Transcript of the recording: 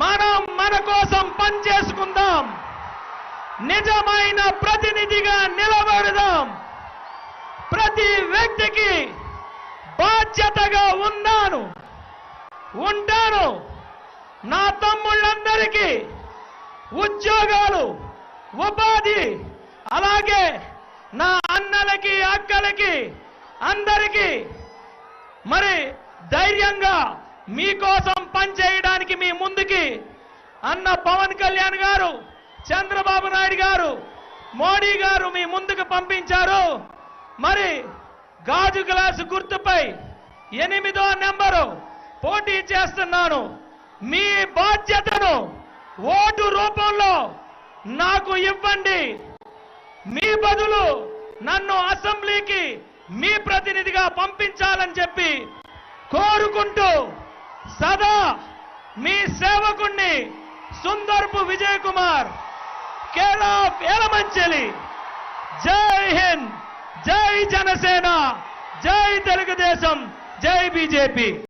మనం మన కోసం పనిచేసుకుందాం, నిజమైన ప్రతినిధిగా నిలబడదాం. ప్రతి వ్యక్తికి బాధ్యతగా ఉంటాను. నా తమ్ముళ్ళందరికీ ఉద్యోగాలు, ఉపాధి, అలాగే నా అన్నలకి, అక్కలకి, అందరికీ మరి ధైర్యంగా మీకోసం పనిచేయడానికి మీ ముందుకి అన్న పవన్ కళ్యాణ్ గారు, చంద్రబాబు నాయుడు గారు, మోడీ గారు మీ ముందుకు పంపించారు. మరి గాజు గ్లాసు గుర్తుపై 8వ నెంబరు పోటీ చేస్తున్నాను. మీ బాధ్యతను ఓటు రూపంలో నాకు ఇవ్వండి. మీ బదులు నన్ను అసెంబ్లీకి మీ ప్రతినిధిగా పంపించాలని చెప్పి కోరుకుంటూ సదా మీ సేవకుణ్ణి సుందర్పు విజయ్ కుమార్, కేర్ ఆఫ్ ఎలమంచిలి. జై హింద్, జై జనసేన, జై తెలుగుదేశం, జై బీజేపీ.